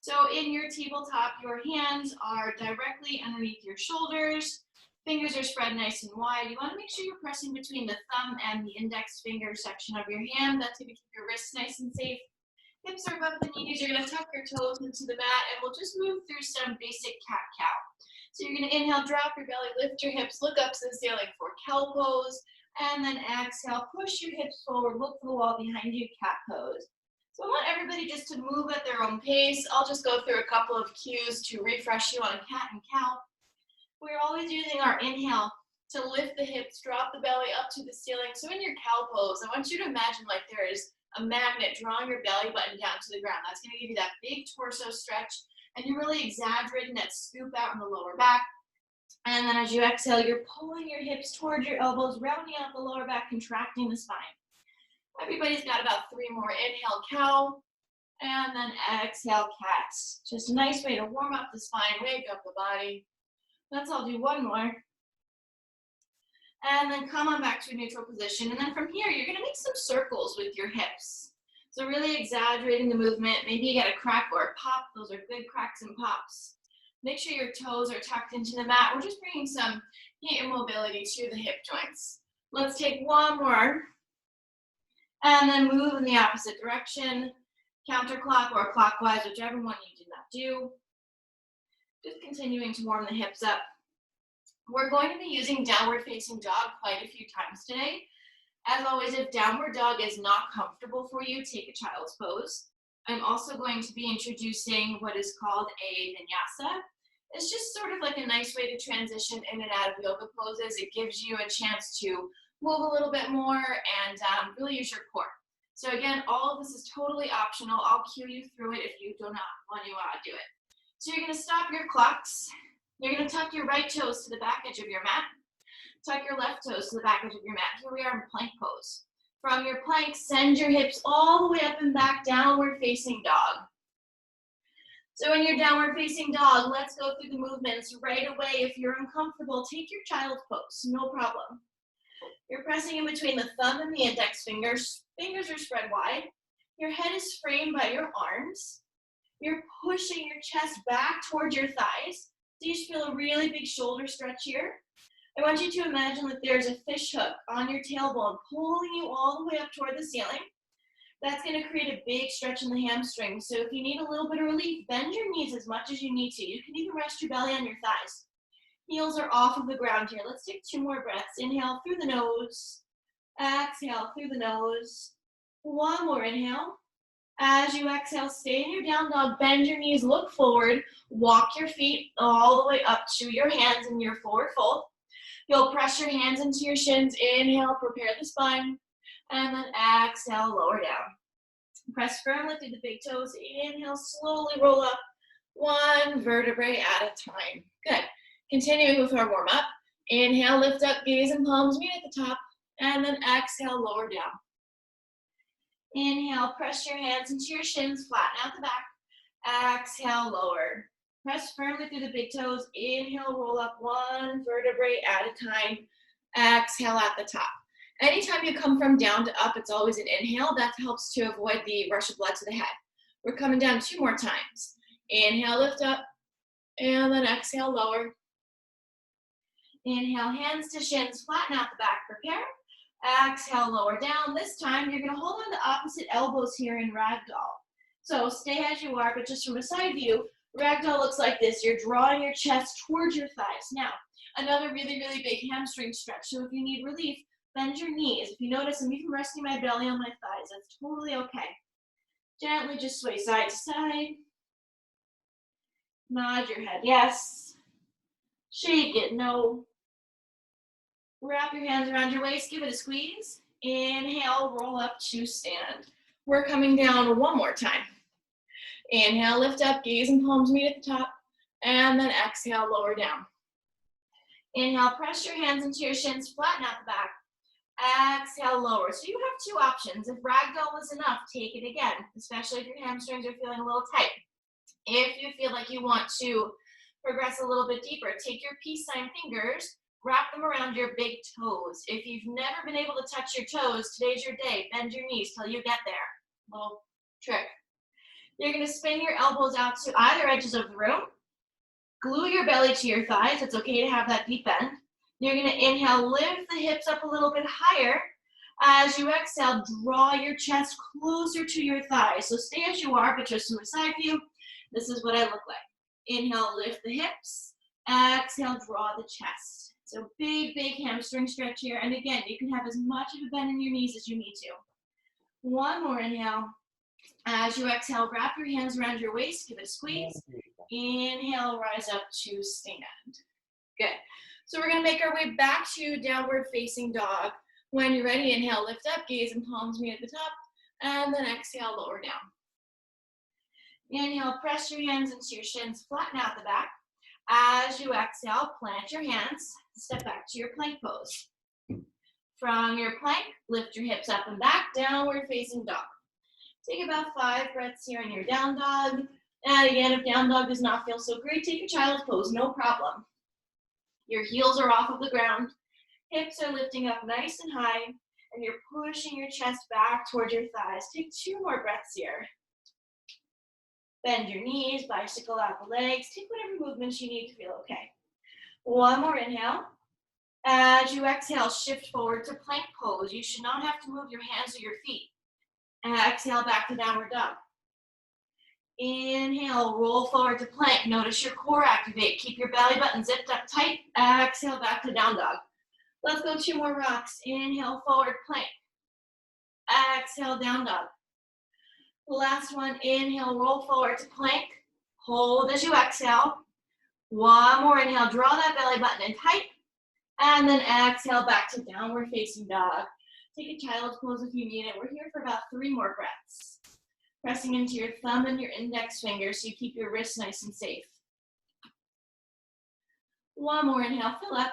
So in your tabletop, your hands are directly underneath your shoulders. Fingers are spread nice and wide. You want to make sure you're pressing between the thumb and the index finger section of your hand. That's going to keep your wrists nice and safe. Hips are above the knees. You're going to tuck your toes into the mat, and we'll just move through some basic cat-cow. So you're going to inhale, drop your belly, lift your hips, look up to the ceiling for cow pose, and then exhale, push your hips forward, look for the wall behind you, cat pose. So I want everybody just to move at their own pace. I'll just go through a couple of cues to refresh you on cat and cow. We're always using our inhale to lift the hips, drop the belly up to the ceiling. So in your cow pose, I want you to imagine like there is a magnet drawing your belly button down to the ground. That's going to give you that big torso stretch, and you're really exaggerating that scoop out in the lower back. And then as you exhale, you're pulling your hips towards your elbows, rounding out the lower back, contracting the spine. Everybody's got about 3 more. Inhale, cow, and then exhale, cat. Just a nice way to warm up the spine, wake up the body. Let's all do 1 more. And then come on back to a neutral position. And then from here, you're gonna make some circles with your hips. So really exaggerating the movement. Maybe you get a crack or a pop. Those are good cracks and pops. Make sure your toes are tucked into the mat. We're just bringing some heat and mobility to the hip joints. Let's take 1 more. And then move in the opposite direction. Counterclock or clockwise, whichever one you did not do. Just continuing to warm the hips up. We're going to be using downward facing dog quite a few times today. As always, if downward dog is not comfortable for you, take a child's pose. I'm also going to be introducing what is called a vinyasa. It's just sort of like a nice way to transition in and out of yoga poses. It gives you a chance to move a little bit more and really use your core. So again, all of this is totally optional. I'll cue you through it if you do not want to do it. So you're going to stop your clocks. You're going to tuck your right toes to the back edge of your mat. Tuck your left toes to the back edge of your mat. Here we are in plank pose. From your plank, send your hips all the way up and back, downward facing dog. So in your downward facing dog, let's go through the movements right away. If you're uncomfortable, take your child's pose, no problem. You're pressing in between the thumb and the index fingers. Fingers are spread wide. Your head is framed by your arms. You're pushing your chest back towards your thighs. So you just feel a really big shoulder stretch here. I want you to imagine that there's a fish hook on your tailbone pulling you all the way up toward the ceiling. That's going to create a big stretch in the hamstrings. So if you need a little bit of relief, bend your knees as much as you need to. You can even rest your belly on your thighs. Heels are off of the ground here. Let's take 2 more breaths. Inhale through the nose. Exhale through the nose. 1 more inhale. As you exhale, stay in your down dog, bend your knees, look forward, walk your feet all the way up to your hands in your forward fold. You'll press your hands into your shins, inhale, prepare the spine, and then exhale, lower down. Press firmly through the big toes, inhale, slowly roll up, 1 vertebrae at a time. Good. Continuing with our warm up, inhale, lift up, gaze and palms meet at the top, and then exhale, lower down. Inhale, press your hands into your shins, flatten out the back. Exhale, lower. Press firmly through the big toes. Inhale, roll up 1 vertebrae at a time. Exhale at the top. Anytime you come from down to up, it's always an inhale. That helps to avoid the rush of blood to the head. We're coming down 2 more times. Inhale, lift up, and then exhale, lower. Inhale, hands to shins, flatten out the back, prepare. Exhale, lower down. This time, you're going to hold on to opposite elbows here in ragdoll. So stay as you are, but just from a side view, ragdoll looks like this. You're drawing your chest towards your thighs. Now, another really, really big hamstring stretch. So if you need relief, bend your knees. If you notice I'm even resting my belly on my thighs, that's totally okay. Gently just sway side to side. Nod your head, yes. Shake it, no. Wrap your hands around your waist, give it a squeeze. Inhale, roll up to stand. We're coming down 1 more time. Inhale, lift up, gaze and palms meet at the top. And then exhale, lower down. Inhale, press your hands into your shins, flatten out the back. Exhale, lower. So you have 2 options. If ragdoll was enough, take it again, especially if your hamstrings are feeling a little tight. If you feel like you want to progress a little bit deeper, take your peace sign fingers, wrap them around your big toes. If you've never been able to touch your toes, today's your day. Bend your knees till you get there. Little trick. You're gonna spin your elbows out to either edges of the room. Glue your belly to your thighs. It's okay to have that deep bend. You're gonna inhale, lift the hips up a little bit higher. As you exhale, draw your chest closer to your thighs. So stay as you are, but just from a side view, this is what I look like. Inhale, lift the hips. Exhale, draw the chest. So big, big hamstring stretch here. And again, you can have as much of a bend in your knees as you need to. One more inhale. As you exhale, wrap your hands around your waist, give it a squeeze. Inhale, rise up to stand. Good. So we're gonna make our way back to downward facing dog. When you're ready, inhale, lift up, gaze and palms meet at the top, and then exhale, lower down. Inhale, press your hands into your shins, flatten out the back. As you exhale, plant your hands, step back to your plank pose. From your plank, lift your hips up and back, downward facing dog. Take about 5 breaths here in your down dog. And again, if down dog does not feel so great, take a child's pose, no problem. Your heels are off of the ground, hips are lifting up nice and high, and you're pushing your chest back towards your thighs. Take 2 more breaths here. Bend your knees, bicycle out the legs, take whatever movements you need to feel okay. One more inhale. As you exhale, shift forward to plank pose. You should not have to move your hands or your feet. Exhale back to downward dog. Inhale, roll forward to plank. Notice your core activate. Keep your belly button zipped up tight. Exhale back to down dog. Let's go 2 more rocks. Inhale, forward plank. Exhale, down dog. Last one, inhale, roll forward to plank. Hold as you exhale. One more inhale, draw that belly button in tight. And then exhale back to downward facing dog. Take a child's pose if you need it. We're here for about 3 more breaths. Pressing into your thumb and your index finger so you keep your wrists nice and safe. One more inhale, fill up.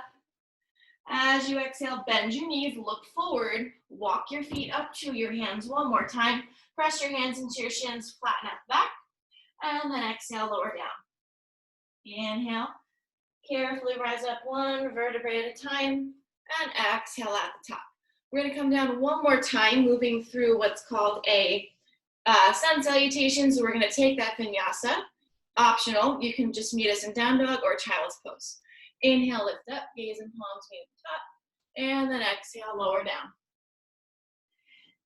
As you exhale, bend your knees, look forward, walk your feet up to your hands one more time. Press your hands into your shins, flatten out the back, and then exhale, lower down. Inhale, carefully rise up 1 vertebrae at a time, and exhale at the top. We're gonna come down one more time, moving through what's called a sun salutation. So we're gonna take that vinyasa. Optional, you can just meet us in down dog or child's pose. Inhale, lift up, gaze and palms meet at the top, and then exhale, lower down.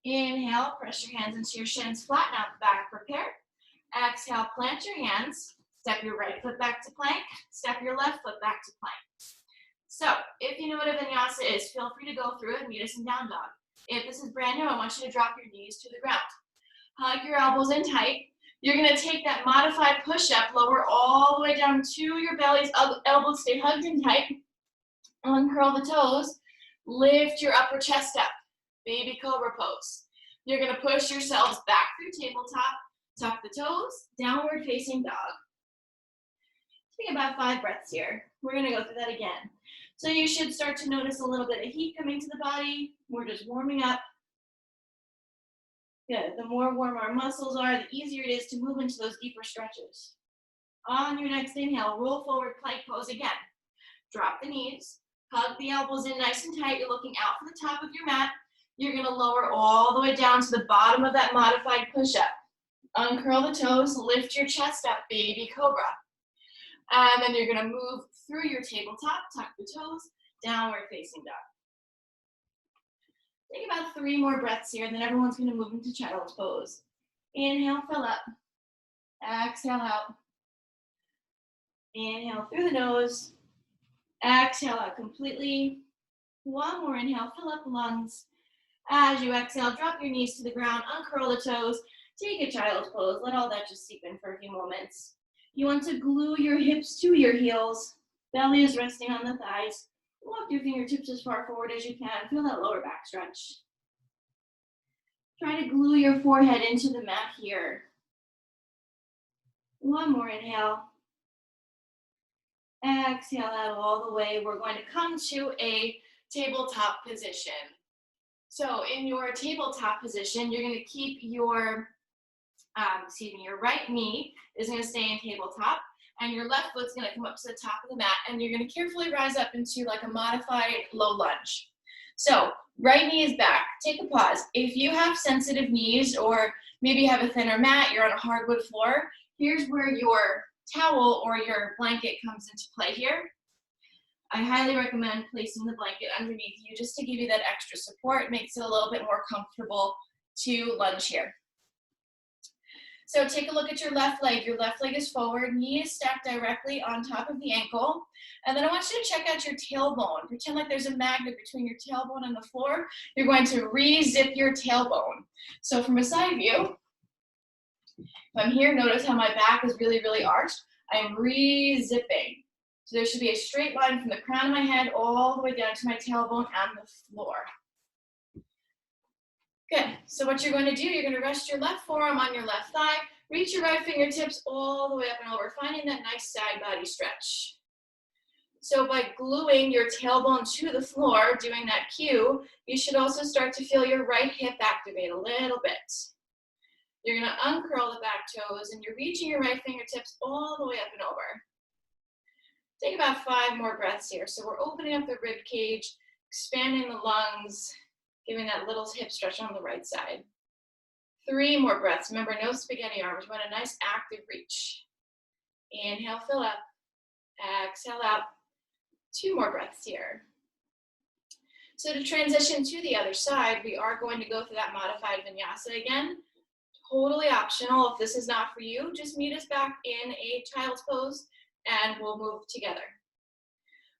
Inhale, press your hands into your shins, flatten out the back, prepare. Exhale, plant your hands, step your right foot back to plank, step your left foot back to plank. So, if you know what a vinyasa is, feel free to go through it and meet us in down dog. If this is brand new, I want you to drop your knees to the ground. Hug your elbows in tight. You're gonna take that modified push-up, lower all the way down to your bellies, elbows stay hugged in tight. Uncurl the toes, lift your upper chest up, baby cobra pose. You're gonna push yourselves back through tabletop, tuck the toes, downward facing dog. Take about 5 breaths here. We're gonna go through that again. So you should start to notice a little bit of heat coming to the body. We're just warming up. Good. The more warm our muscles are, the easier it is to move into those deeper stretches. On your next inhale, roll forward plank pose again. Drop the knees, hug the elbows in nice and tight. You're looking out from the top of your mat. You're gonna lower all the way down to the bottom of that modified push-up. Uncurl the toes, lift your chest up, baby cobra. And then you're gonna move through your tabletop, tuck the toes, downward facing dog. Take about 3 more breaths here, and then everyone's gonna move into child's pose. Inhale, fill up. Exhale out. Inhale through the nose. Exhale out completely. One more inhale, fill up the lungs. As you exhale, drop your knees to the ground, uncurl the toes, take a child's pose. Let all that just seep in for a few moments. You want to glue your hips to your heels. Belly is resting on the thighs. Walk your fingertips as far forward as you can. Feel that lower back stretch. Try to glue your forehead into the mat here. One more inhale. Exhale out all the way. We're going to come to a tabletop position. So in your tabletop position, you're going to keep your, your right knee is going to stay in tabletop, and your left foot's going to come up to the top of the mat, and you're going to carefully rise up into like a modified low lunge. So Right knee is back. Take a pause. If you have sensitive knees or maybe you have a thinner mat, you're on a hardwood floor, here's where your towel or your blanket comes into play here. I highly recommend placing the blanket underneath you just to give you that extra support. It makes it a little bit more comfortable to lunge here. So take a look at your left leg. Your left leg is forward, knee is stacked directly on top of the ankle. And then I want you to check out your tailbone. Pretend like there's a magnet between your tailbone and the floor. You're going to re-zip your tailbone. So from a side view, if I'm here, notice how my back is really, really arched. I'm re-zipping. So there should be a straight line from the crown of my head all the way down to my tailbone and the floor. Good, so what you're going to do, you're going to rest your left forearm on your left thigh, reach your right fingertips all the way up and over, finding that nice side body stretch. So by gluing your tailbone to the floor, doing that cue, you should also start to feel your right hip activate a little bit. You're going to uncurl the back toes and you're reaching your right fingertips all the way up and over. Take about 5 more breaths here. So we're opening up the rib cage, expanding the lungs, giving that little hip stretch on the right side. 3 more breaths. Remember, no spaghetti arms. We want a nice active reach. Inhale, fill up. Exhale out. 2 more breaths here. So to transition to the other side, we are going to go through that modified vinyasa again. Totally optional. If this is not for you, just meet us back in a child's pose and we'll move together.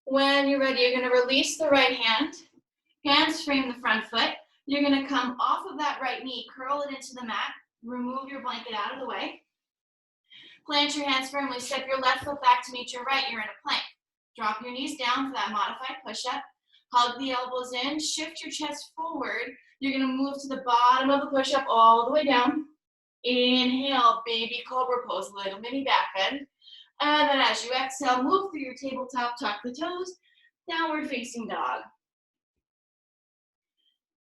When you're ready, you're going to release the right hand. Hands frame the front foot. You're going to come off of that right knee, curl it into the mat, remove your blanket out of the way. Plant your hands firmly, step your left foot back to meet your right. You're in a plank. Drop your knees down for that modified push-up. Hug the elbows in, shift your chest forward. You're going to move to the bottom of the push-up all the way down. Inhale, baby cobra pose, little mini back bend. And then as you exhale, move through your tabletop, tuck the toes, downward facing dog.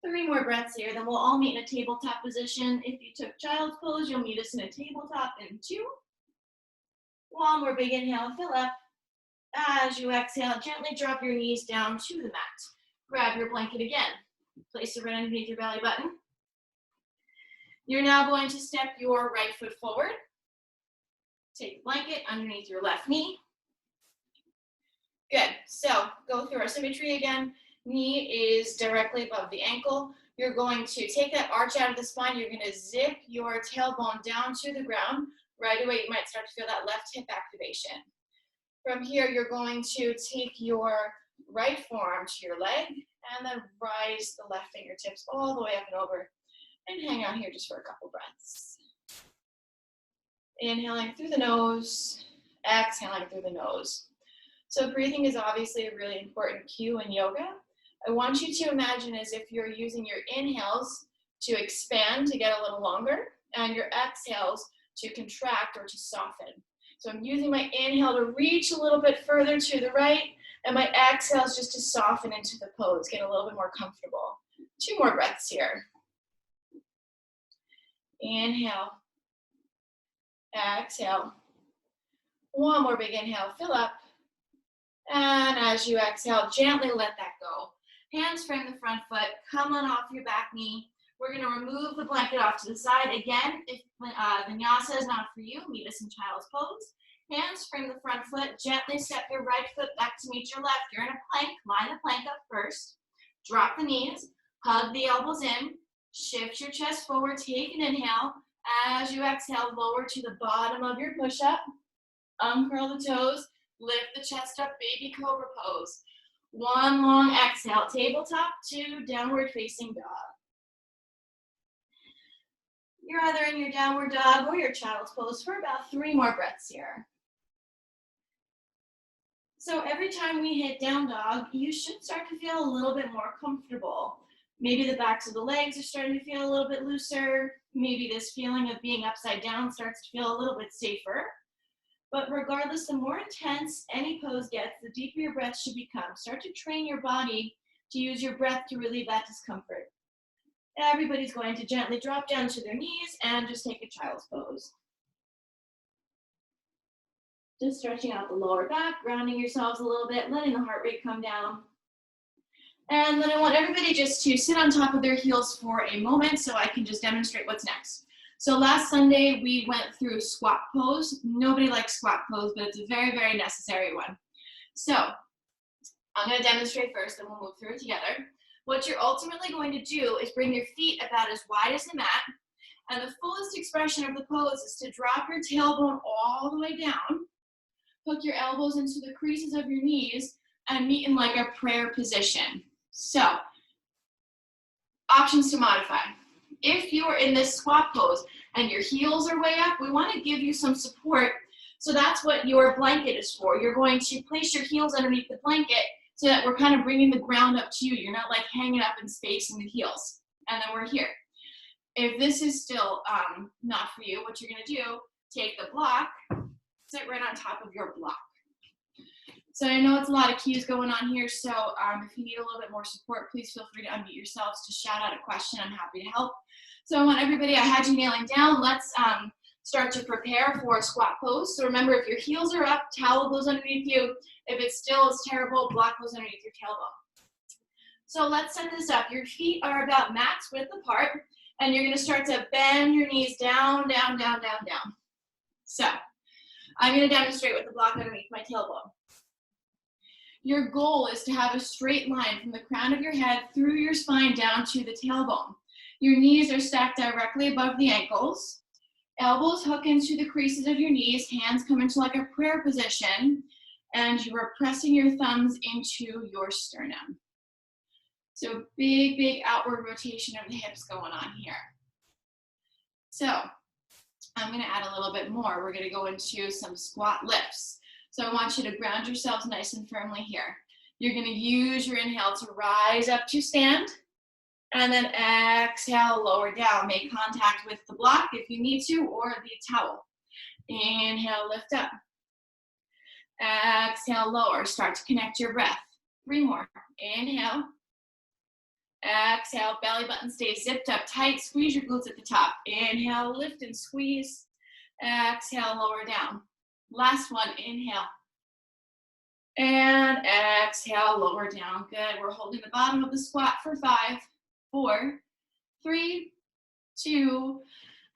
3 more breaths here, then we'll all meet in a tabletop position. If you took child's pose, you'll meet us in a tabletop in 2. 1 more big inhale, fill up. As you exhale, gently drop your knees down to the mat. Grab your blanket again. Place it right underneath your belly button. You're now going to step your right foot forward. Take the blanket underneath your left knee. Good, so go through our symmetry again. Knee is directly above the ankle. You're going to take that arch out of the spine. You're going to zip your tailbone down to the ground. Right away, you might start to feel that left hip activation. From here, you're going to take your right forearm to your leg and then rise the left fingertips all the way up and over and hang out here just for a couple breaths. Inhaling through the nose, exhaling through the nose. So breathing is obviously a really important cue in yoga. I want you to imagine as if you're using your inhales to expand to get a little longer and your exhales to contract or to soften. So I'm using my inhale to reach a little bit further to the right and my exhales just to soften into the pose, get a little bit more comfortable. 2 more breaths here. Inhale. Exhale. 1 more big inhale, fill up. And as you exhale, gently let that go. Hands frame the front foot, come on off your back knee. We're going to remove the blanket off to the side. Again, if vinyasa is not for you, meet us in child's pose. Hands frame the front foot, gently step your right foot back to meet your left. You're in a plank, line the plank up first. Drop the knees, hug the elbows in, shift your chest forward, take an inhale. As you exhale, lower to the bottom of your push-up. Uncurl the toes, lift the chest up, baby cobra pose. 1 long exhale, tabletop, 2 downward facing dog. You're either in your downward dog or your child's pose for about 3 more breaths here. So every time we hit down dog, you should start to feel a little bit more comfortable. Maybe the backs of the legs are starting to feel a little bit looser. Maybe this feeling of being upside down starts to feel a little bit safer. But regardless, the more intense any pose gets, the deeper your breath should become. Start to train your body to use your breath to relieve that discomfort. Everybody's going to gently drop down to their knees and just take a child's pose. Just stretching out the lower back, grounding yourselves a little bit, letting the heart rate come down. And then I want everybody just to sit on top of their heels for a moment so I can just demonstrate what's next. So last Sunday, we went through squat pose. Nobody likes squat pose, but it's a very, very necessary one. So I'm gonna demonstrate first, and we'll move through it together. What you're ultimately going to do is bring your feet about as wide as the mat, and the fullest expression of the pose is to drop your tailbone all the way down, hook your elbows into the creases of your knees, and meet in like a prayer position. So, options to modify. If you are in this squat pose and your heels are way up, we want to give you some support. So that's what your blanket is for. You're going to place your heels underneath the blanket so that we're kind of bringing the ground up to you. You're not like hanging up in space in the heels. And then we're here. If this is still not for you, what you're going to do, take the block, sit right on top of your block. So I know it's a lot of cues going on here, so if you need a little bit more support, please feel free to unmute yourselves to shout out a question. I'm happy to help. So I want everybody, I had you kneeling down. Let's start to prepare for a squat pose. So remember, if your heels are up, towel goes underneath you. If it still is terrible, block goes underneath your tailbone. So let's set this up. Your feet are about max width apart, and you're going to start to bend your knees down, down, down, down, down. So I'm going to demonstrate with the block underneath my tailbone. Your goal is to have a straight line from the crown of your head through your spine down to the tailbone. Your knees are stacked directly above the ankles. Elbows hook into the creases of your knees. Hands come into like a prayer position. And you are pressing your thumbs into your sternum. So big, big outward rotation of the hips going on here. So I'm going to add a little bit more. We're going to go into some squat lifts. So I want you to ground yourselves nice and firmly here. You're going to use your inhale to rise up to stand, and then exhale, lower down. Make contact with the block if you need to, or the towel. Inhale, lift up. Exhale, lower. Start to connect your breath. 3 more. Inhale. Exhale, belly button stays zipped up tight. Squeeze your glutes at the top. Inhale, lift and squeeze. Exhale, lower down. Last one, inhale. And exhale, lower down. Good. We're holding the bottom of the squat for 5, 4, 3, 2,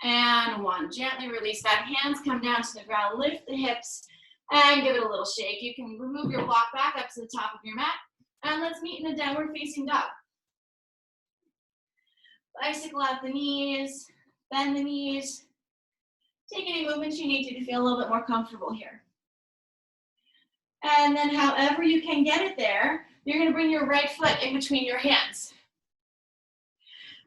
and 1. Gently release that. Hands come down to the ground. Lift the hips and give it a little shake. You can remove your block back up to the top of your mat. And let's meet in a downward facing dog. Bicycle out the knees. Bend the knees. Take any movements you need to feel a little bit more comfortable here. And then however you can get it there, you're going to bring your right foot in between your hands.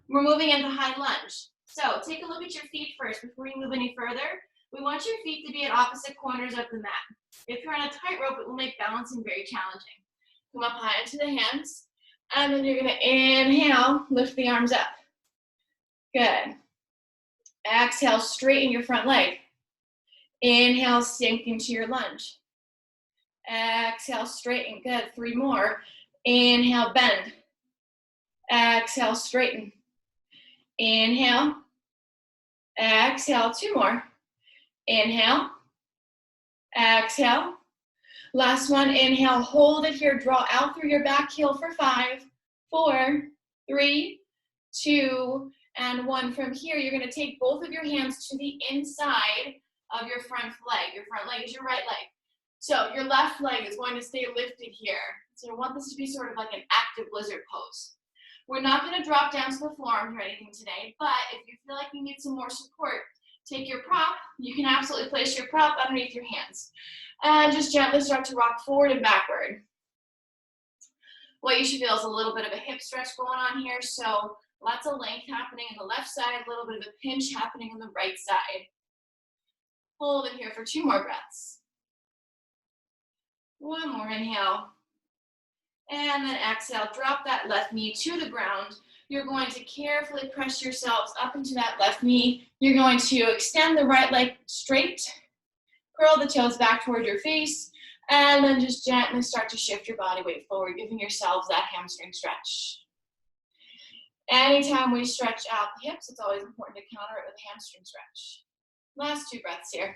We're moving into high lunge. So take a look at your feet first before we move any further. We want your feet to be at opposite corners of the mat. If you're on a tightrope, it will make balancing very challenging. Come up high into the hands, and then you're going to inhale, lift the arms up. Good. Exhale, straighten your front leg. Inhale, sink into your lunge. Exhale, straighten. Good. 3 more. Inhale, bend. Exhale, straighten. Inhale. Exhale, 2 more. Inhale. Exhale. Last one. Inhale, hold it here. Draw out through your back heel for 5, 4, 3, 2, and 1. From here, you're going to take both of your hands to the inside of your front leg. Your front leg is your right leg. So your left leg is going to stay lifted here. So I want this to be sort of like an active lizard pose. We're not going to drop down to the forearms or anything today, but if you feel like you need some more support, take your prop. You can absolutely place your prop underneath your hands. And just gently start to rock forward and backward. What you should feel is a little bit of a hip stretch going on here. So lots of length happening on the left side, a little bit of a pinch happening on the right side. Hold it here for 2 more breaths. 1 more inhale. And then exhale, drop that left knee to the ground. You're going to carefully press yourselves up into that left knee. You're going to extend the right leg straight, curl the toes back toward your face, and then just gently start to shift your body weight forward, giving yourselves that hamstring stretch. Anytime we stretch out the hips, it's always important to counter it with a hamstring stretch. Last 2 breaths here.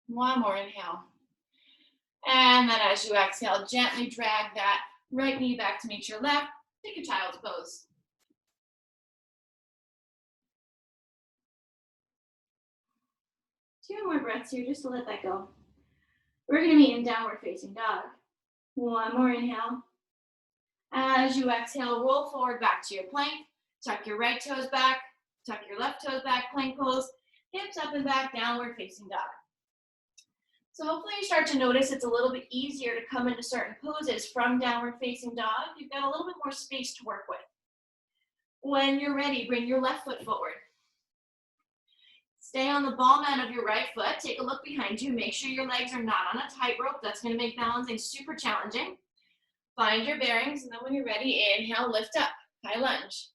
1 more inhale. And then as you exhale, gently drag that right knee back to meet your left. Take a child's pose. Two more breaths here just to let that go. We're going to be in downward facing dog. One more inhale. As you exhale, roll forward back to your plank. Tuck your right toes back. Tuck your left toes back, plank pose. Hips up and back, downward facing dog. So hopefully you start to notice it's a little bit easier to come into certain poses from downward facing dog. You've got a little bit more space to work with. When you're ready, bring your left foot forward. Stay on the ball mat of your right foot. Take a look behind you. Make sure your legs are not on a tightrope. That's going to make balancing super challenging. Find your bearings, and then when you're ready, inhale, lift up, high lunge.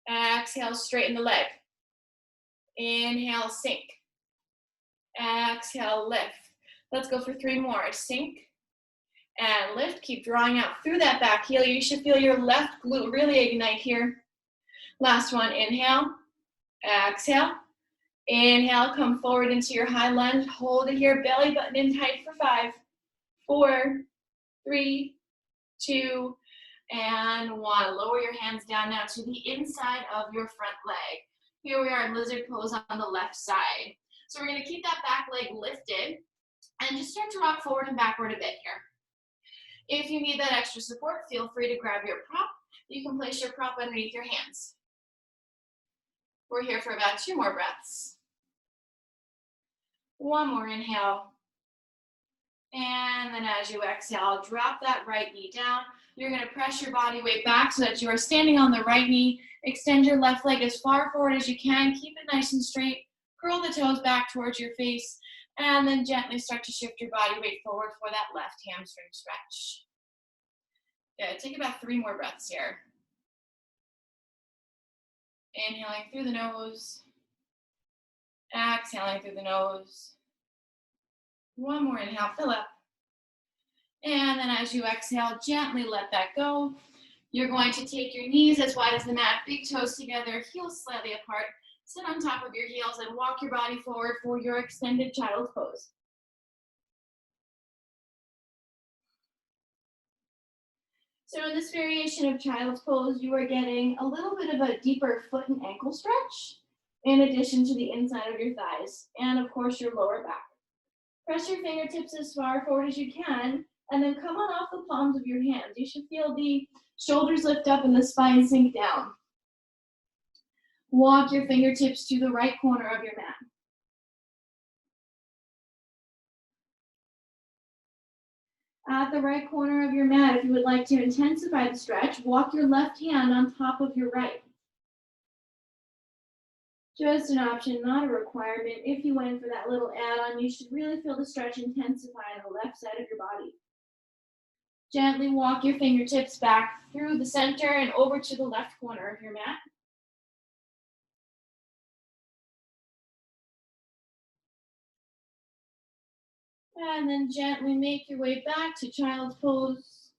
Exhale, straighten the leg. Inhale, sink. Exhale, lift. Let's go for 3 more. Sink and lift. Keep drawing out through that back heel. You should feel your left glute really ignite here. Last one, inhale, exhale. Inhale, come forward into your high lunge. Hold it here, belly button in tight for 5, 4, 3, 2, and 1. Lower your hands down now to the inside of your front leg. Here we are in lizard pose on the left side. So we're going to keep that back leg lifted and just start to rock forward and backward a bit here. If you need that extra support, feel free to grab your prop. You can place your prop underneath your hands. We're here for about 2 more breaths. 1 more inhale. And then as you exhale, drop that right knee down. You're going to press your body weight back so that you are standing on the right knee. Extend your left leg as far forward as you can. Keep it nice and straight. Curl the toes back towards your face. And then gently start to shift your body weight forward for that left hamstring stretch. Good. Take about 3 more breaths here. Inhaling through the nose. Exhaling through the nose. 1 more inhale, fill up. And then as you exhale, gently let that go. You're going to take your knees as wide as the mat, big toes together, heels slightly apart. Sit on top of your heels and walk your body forward for your extended child's pose. So in this variation of child's pose, you are getting a little bit of a deeper foot and ankle stretch, in addition to the inside of your thighs, and of course your lower back. Press your fingertips as far forward as you can, and then come on off the palms of your hands. You should feel the shoulders lift up and the spine sink down. Walk your fingertips to the right corner of your mat. At the right corner of your mat, if you would like to intensify the stretch, walk your left hand on top of your right. Just an option, not a requirement. If you went for that little add-on, you should really feel the stretch intensify on the left side of your body. Gently walk your fingertips back through the center and over to the left corner of your mat. And then gently make your way back to child's pose.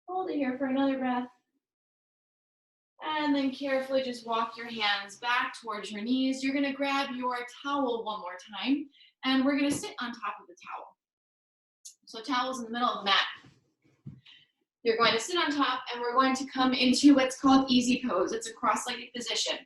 Hold it here for another breath. And then carefully just walk your hands back towards your knees. You're going to grab your towel 1 more time, and we're going to sit on top of the towel. So towel's in the middle of the mat. You're going to sit on top, and we're going to come into what's called easy pose. It's a cross-legged position.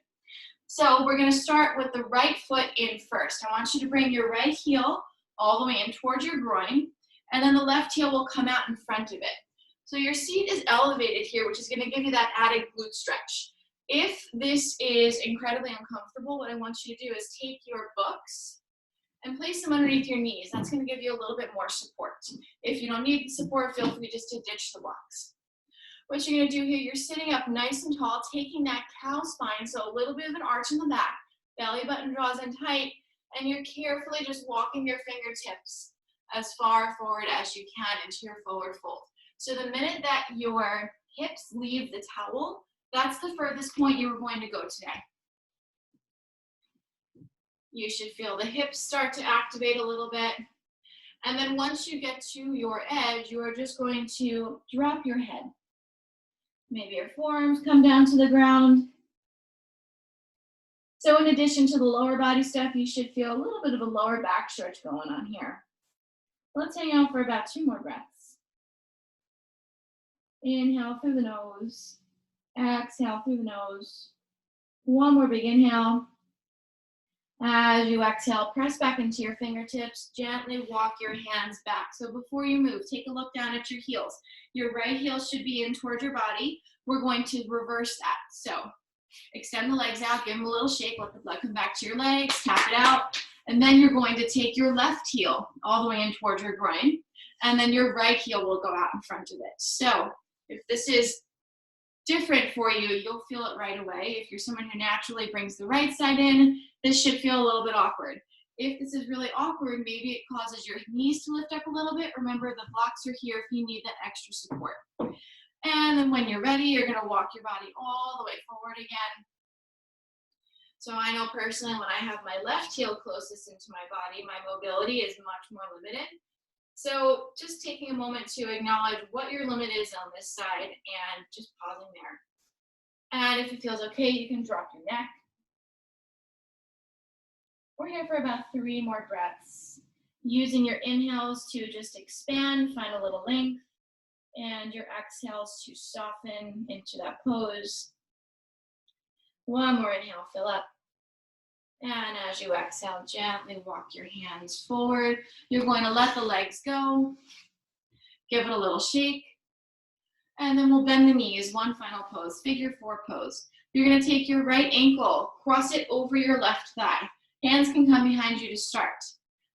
So we're going to start with the right foot in first. I want you to bring your right heel all the way in towards your groin, and then the left heel will come out in front of it. So your seat is elevated here, which is going to give you that added glute stretch. If this is incredibly uncomfortable, what I want you to do is take your books and place them underneath your knees. That's going to give you a little bit more support. If you don't need support, feel free just to ditch the blocks. What you're going to do here, you're sitting up nice and tall, taking that cow spine, so a little bit of an arch in the back, belly button draws in tight, and you're carefully just walking your fingertips as far forward as you can into your forward fold. So the minute that your hips leave the towel, that's the furthest point you were going to go today. You should feel the hips start to activate a little bit. And then once you get to your edge, you are just going to drop your head. Maybe your forearms come down to the ground. So in addition to the lower body stuff, you should feel a little bit of a lower back stretch going on here. Let's hang out for about 2 more breaths. Inhale through the nose. Exhale through the nose. One more big inhale. As you exhale, press back into your fingertips. Gently walk your hands back. So before you move, take a look down at your heels. Your right heel should be in towards your body. We're going to reverse that. So extend the legs out, give them a little shake, let the blood come back to your legs, tap it out. And then you're going to take your left heel all the way in towards your groin. And then your right heel will go out in front of it. So if this is different for you, you'll feel it right away. If you're someone who naturally brings the right side in, this should feel a little bit awkward. If this is really awkward, maybe it causes your knees to lift up a little bit. Remember, the blocks are here if you need that extra support. And then when you're ready, you're going to walk your body all the way forward again. So I know personally when I have my left heel closest into my body, my mobility is much more limited. So just taking a moment to acknowledge what your limit is on this side and just pausing there. And if it feels okay, you can drop your neck. We're here for about 3 more breaths. Using your inhales to just expand, find a little length, and your exhales to soften into that pose. One more inhale, fill up. And as you exhale, gently walk your hands forward. You're going to let the legs go. Give it a little shake. And then we'll bend the knees. One final pose, figure 4 pose. You're going to take your right ankle, cross it over your left thigh. Hands can come behind you to start.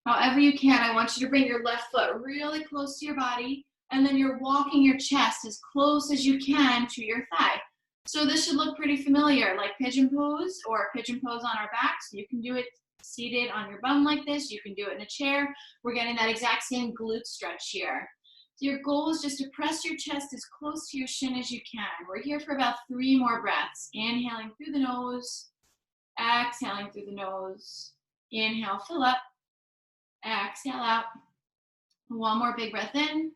However you can, I want you to bring your left foot really close to your body, and then you're walking your chest as close as you can to your thigh. So this should look pretty familiar, like pigeon pose or pigeon pose on our backs. You can do it seated on your bum like this. You can do it in a chair. We're getting that exact same glute stretch here. So your goal is just to press your chest as close to your shin as you can. We're here for about 3 more breaths. Inhaling through the nose, exhaling through the nose. Inhale, fill up, exhale out. One more big breath in.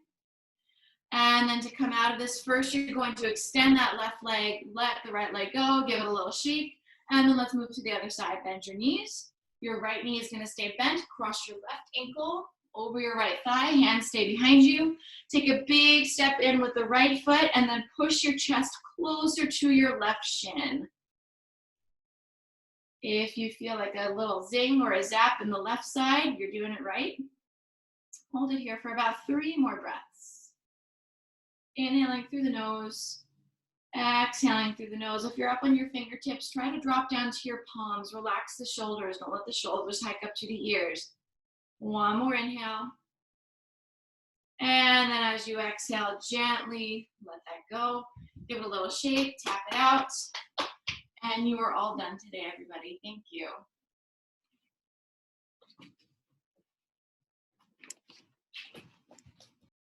And then to come out of this, first you're going to extend that left leg, let the right leg go, give it a little shake, and then let's move to the other side. Bend your knees. Your right knee is going to stay bent. Cross your left ankle over your right thigh. Hands stay behind you. Take a big step in with the right foot, and then push your chest closer to your left shin. If you feel like a little zing or a zap in the left side, you're doing it right. Hold it here for about 3 more breaths. Inhaling through the nose, exhaling through the nose. If you're up on your fingertips, try to drop down to your palms. Relax the shoulders. Don't let the shoulders hike up to the ears. One more inhale. And then as you exhale, gently let that go. Give it a little shake, tap it out. And you are all done today, everybody. Thank you.